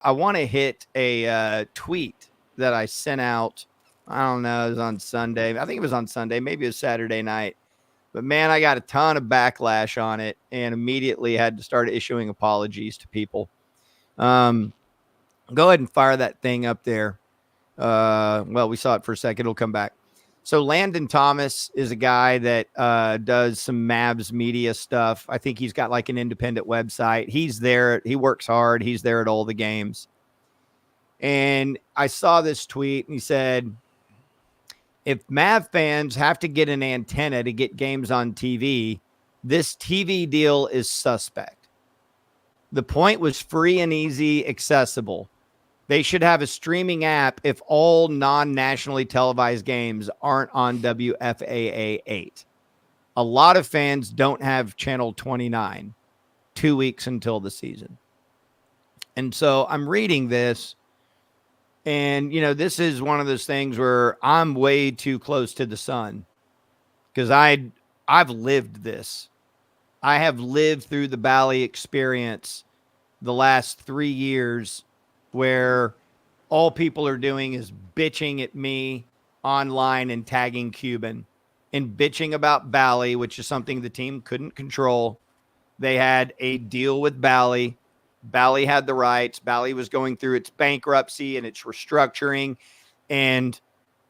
I want to hit a tweet that I sent out. I don't know. It was on Sunday. I think it was on Sunday. Maybe it was Saturday night. But man, I got a ton of backlash on it and immediately had to start issuing apologies to people. Um, Go ahead and fire that thing up there. Well, we saw it for a second. It'll come back. So Landon Thomas is a guy that does some Mavs media stuff. I think he's got like an independent website. He's there. He works hard. He's there at all the games. And I saw this tweet and he said, if Mav fans have to get an antenna to get games on TV, this TV deal is suspect. The point was free and easy, accessible. They should have a streaming app if all non-nationally televised games aren't on WFAA 8. A lot of fans don't have Channel 29, 2 weeks until the season. And so I'm reading this, and, you know, this is one of those things where I'm way too close to the sun because I've lived this. I have lived through the Bally experience the last 3 years where all people are doing is bitching at me online and tagging Cuban and bitching about Bally, which is something the team couldn't control. They had a deal with Bally. Bally had the rights. Bally was going through its bankruptcy and its restructuring. And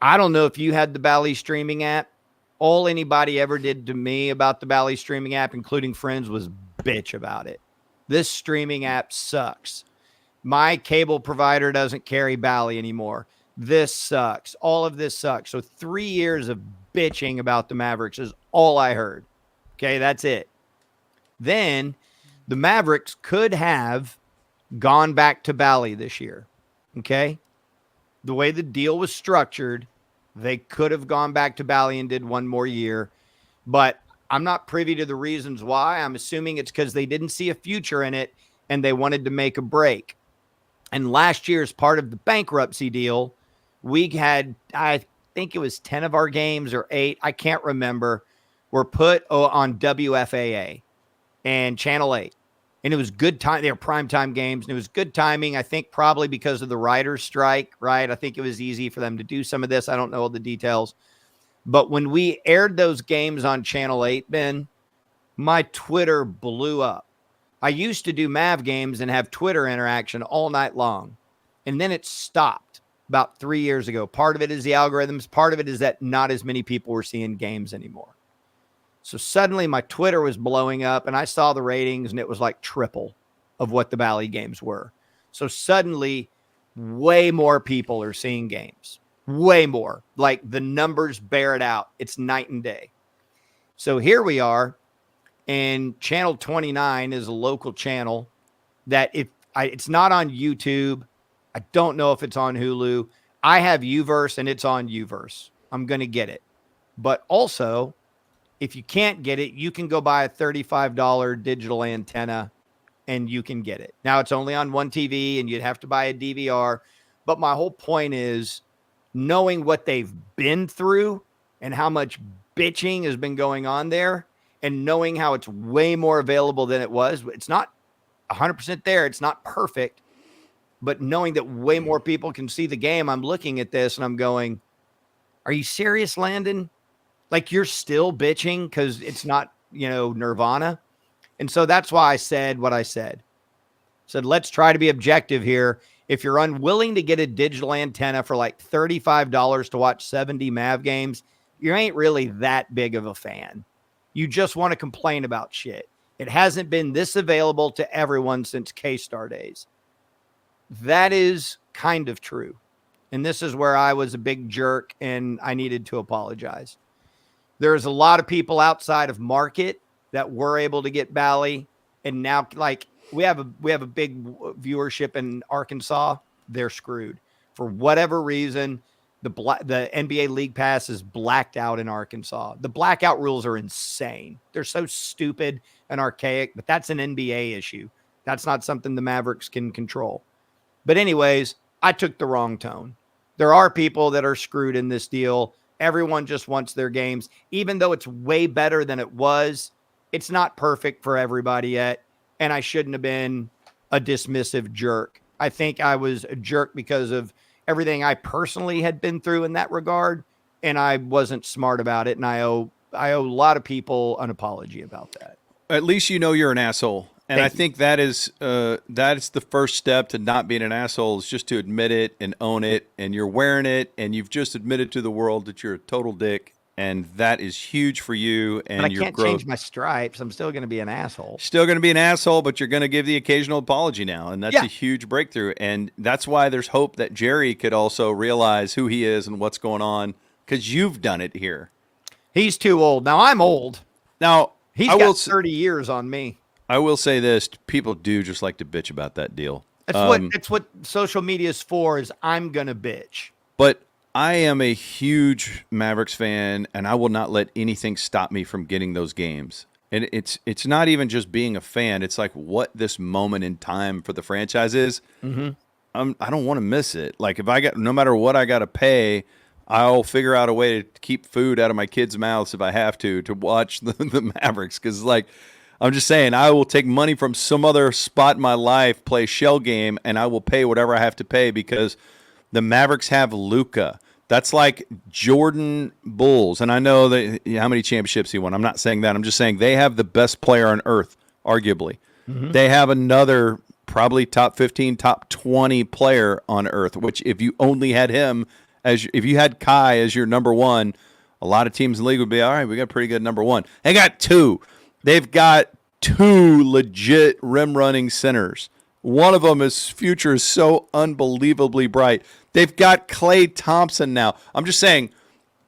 I don't know if you had the Bally streaming app. All anybody ever did to me about the Bally streaming app, including friends, was bitch about it. This streaming app sucks. My cable provider doesn't carry Bally anymore. This sucks. All of this sucks. So 3 years of bitching about the Mavericks is all I heard. Okay, that's it. Then the Mavericks could have gone back to Bally this year. Okay, the way the deal was structured, they could have gone back to Bally and did one more year. But I'm not privy to the reasons why. I'm assuming it's because they didn't see a future in it and they wanted to make a break. And last year, as part of the bankruptcy deal, we had, I think it was 10 of our games or 8, I can't remember, were put on WFAA and Channel 8. And it was good time. They were primetime games, and it was good timing, I think probably because of the writer's strike, right? I think it was easy for them to do some of this. I don't know all the details. But when we aired those games on Channel 8, Ben, my Twitter blew up. I used to do Mav games and have Twitter interaction all night long. And then it stopped about 3 years ago. Part of it is the algorithms. Part of it is that not as many people were seeing games anymore. So suddenly my Twitter was blowing up and I saw the ratings and it was like triple of what the Bally games were. So suddenly way more people are seeing games. Way more. Like the numbers bear it out. It's night and day. So here we are. And Channel 29 is a local channel that it's not on YouTube. I don't know if it's on Hulu. I have Uverse and it's on Uverse. I'm going to get it. But also, if you can't get it, you can go buy a $35 digital antenna and you can get it. Now it's only on one TV and you'd have to buy a DVR. But my whole point is knowing what they've been through and how much bitching has been going on there. And knowing how it's way more available than it was. It's not 100% there. It's not perfect. But knowing that way more people can see the game, I'm looking at this and I'm going, are you serious, Landon? Like you're still bitching because it's not, Nirvana? And so that's why I said what I said. Said, let's try to be objective here. If you're unwilling to get a digital antenna for like $35 to watch 70 Mav games, you ain't really that big of a fan. You just want to complain about shit. It hasn't been this available to everyone since K-Star days. That is kind of true. And this is where I was a big jerk and I needed to apologize. There's a lot of people outside of market that were able to get Bally. And now, like, we have a big viewership in Arkansas. They're screwed. For whatever reason, the NBA League Pass is blacked out in Arkansas. The blackout rules are insane. They're so stupid and archaic, but that's an NBA issue. That's not something the Mavericks can control. But anyways, I took the wrong tone. There are people that are screwed in this deal. Everyone just wants their games. Even though it's way better than it was, it's not perfect for everybody yet. And I shouldn't have been a dismissive jerk I think I was a jerk because of everything I personally had been through in that regard, and I wasn't smart about it. And I owe a lot of people an apology about that. At least you know you're an asshole. And I Thank you. think that is the first step to not being an asshole is just to admit it and own it. And you're wearing it, and you've just admitted to the world that you're a total dick, and that is huge for you But I and your can't growth. change my stripes. I'm still going to be an asshole. Still going to be an asshole, but you're going to give the occasional apology now, and that's Yeah. a huge breakthrough. And that's why there's hope that Jerry could also realize who he is and what's going on, because you've done it here. He's too old. Now I'm old. Now, He's got 30 years on me. I will say this: people do just like to bitch about that deal. That's what social media is for. Is I'm gonna bitch. But I am a huge Mavericks fan, and I will not let anything stop me from getting those games. And it's not even just being a fan; it's like what this moment in time for the franchise is. Mm-hmm. I don't want to miss it. Like if I got no matter what I got to pay, I'll figure out a way to keep food out of my kids' mouths if I have to watch the Mavericks. Because like I'm just saying, I will take money from some other spot in my life, play a shell game, and I will pay whatever I have to pay because the Mavericks have Luka. That's like Jordan Bulls. And I know that how many championships he won. I'm not saying that. I'm just saying they have the best player on earth, arguably. Mm-hmm. They have another probably top 15, top 20 player on earth, which if you only had him, if you had Kai as your number one, a lot of teams in the league would be, all right, we got a pretty good number one. They got two. They've got two legit rim running centers. One of them, his future is so unbelievably bright. They've got Klay Thompson now. I'm just saying,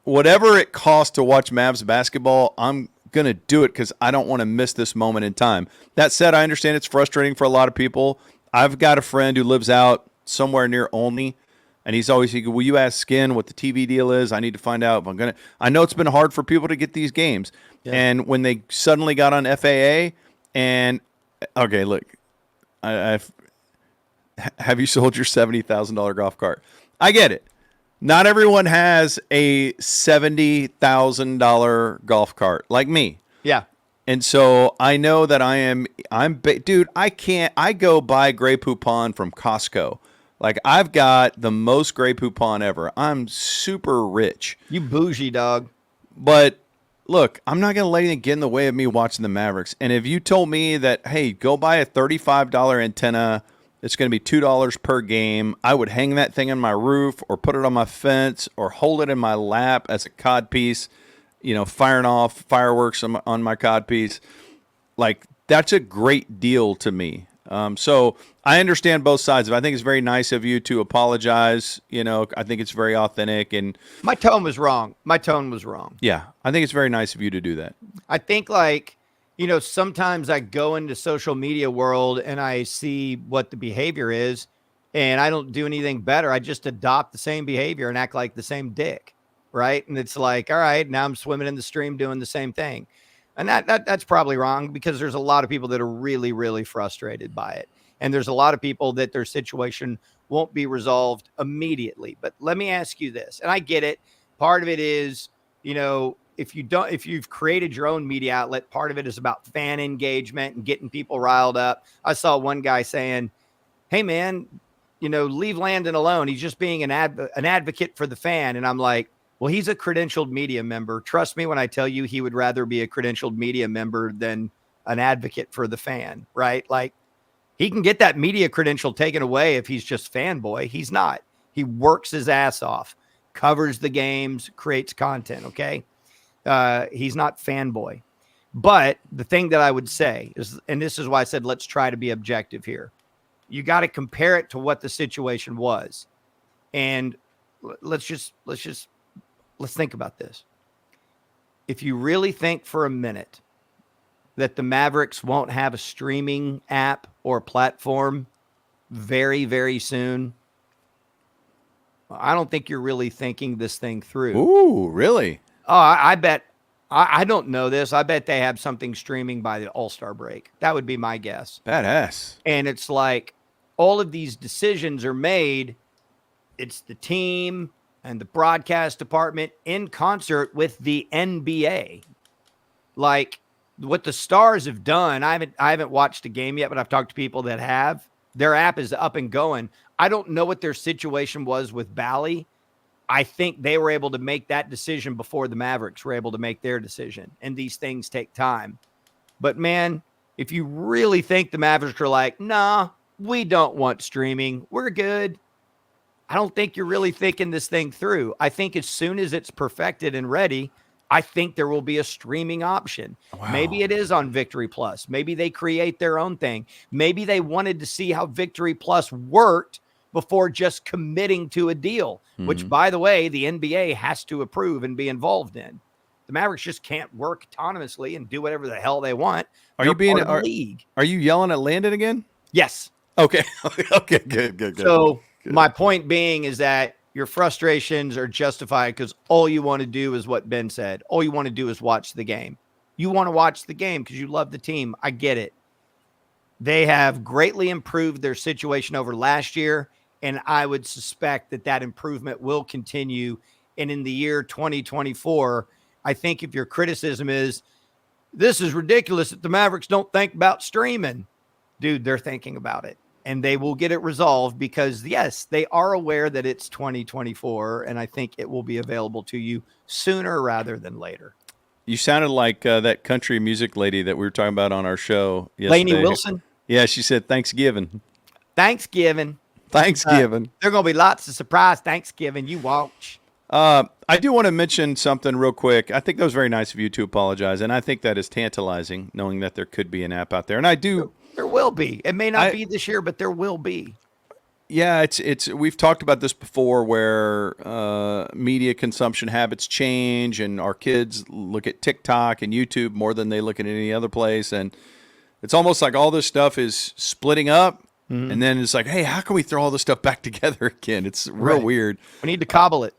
whatever it costs to watch Mavs basketball, I'm going to do it because I don't want to miss this moment in time. That said, I understand it's frustrating for a lot of people. I've got a friend who lives out somewhere near Olney, and he's always thinking, will you ask Skin what the TV deal is? I need to find out. I know it's been hard for people to get these games. Yeah. And when they suddenly got on FAA and, okay, look, have you sold your $70,000 golf cart? I get it. Not everyone has a $70,000 golf cart like me. Yeah. And so I know that dude, I go buy Grey Poupon from Costco. Like I've got the most Grey Poupon ever. I'm super rich. You bougie dog. But look, I'm not going to let anything get in the way of me watching the Mavericks. And if you told me that, hey, go buy a $35 antenna, it's going to be $2 per game, I would hang that thing on my roof or put it on my fence or hold it in my lap as a codpiece, firing off fireworks on my codpiece. Like, that's a great deal to me. So I understand both sides of it. I think it's very nice of you to apologize. I think it's very authentic. And my tone was wrong. Yeah, I think it's very nice of you to do that. I think sometimes I go into social media world and I see what the behavior is and I don't do anything better. I just adopt the same behavior and act like the same dick. Right. And it's like, all right, now I'm swimming in the stream doing the same thing. And that's probably wrong because there's a lot of people that are really, really frustrated by it. And there's a lot of people that their situation won't be resolved immediately. But let me ask you this, and I get it. Part of it is, if you've created your own media outlet, part of it is about fan engagement and getting people riled up. I saw one guy saying, hey, man, leave Landon alone. He's just being an advocate for the fan. And I'm like, well, he's a credentialed media member. Trust me when I tell you he would rather be a credentialed media member than an advocate for the fan, right? Like he can get that media credential taken away if he's just fanboy. He's not. He works his ass off, covers the games, creates content, okay? He's not fanboy. But the thing that I would say is, and this is why I said let's try to be objective here. You got to compare it to what the situation was. And let's think about this. If you really think for a minute that the Mavericks won't have a streaming app or platform very, very soon, I don't think you're really thinking this thing through. Ooh, really? Oh, I bet. I don't know this. I bet they have something streaming by the All-Star break. That would be my guess. Badass. And it's like all of these decisions are made. It's the team and the broadcast department in concert with the NBA. Like what the Stars have done, I haven't watched a game yet, but I've talked to people that have. Their app is up and going. I don't know what their situation was with Bally. I think they were able to make that decision before the Mavericks were able to make their decision. And these things take time. But man, if you really think the Mavericks are like, nah, we don't want streaming, we're good, I don't think you're really thinking this thing through. I think as soon as it's perfected and ready, I think there will be a streaming option. Wow. Maybe it is on Victory Plus. Maybe they create their own thing. Maybe they wanted to see how Victory Plus worked before just committing to a deal, which, by the way, the NBA has to approve and be involved in. The Mavericks just can't work autonomously and do whatever the hell they want. Are you being league? Are you yelling at Landon again? Yes. Okay. Okay. Good. So my point being is that your frustrations are justified because all you want to do is what Ben said. All you want to do is watch the game. You want to watch the game because you love the team. I get it. They have greatly improved their situation over last year, and I would suspect that that improvement will continue. And in the year 2024, I think if your criticism is, this is ridiculous that the Mavericks don't think about streaming, dude, they're thinking about it. And they will get it resolved because, yes, they are aware that it's 2024, and I think it will be available to you sooner rather than later. You sounded like that country music lady that we were talking about on our show yesterday. Lainey Wilson? Yeah, she said Thanksgiving. Thanksgiving. There are going to be lots of surprise Thanksgiving. You watch. I do want to mention something real quick. I think that was very nice of you to apologize, and I think that is tantalizing, knowing that there could be an app out there. And I do. There will be. It may not be this year, but there will be. Yeah, it's. We've talked about this before, where media consumption habits change, and our kids look at TikTok and YouTube more than they look at any other place, and it's almost like all this stuff is splitting up, and then it's like, hey, how can we throw all this stuff back together again? It's real weird. We need to cobble it.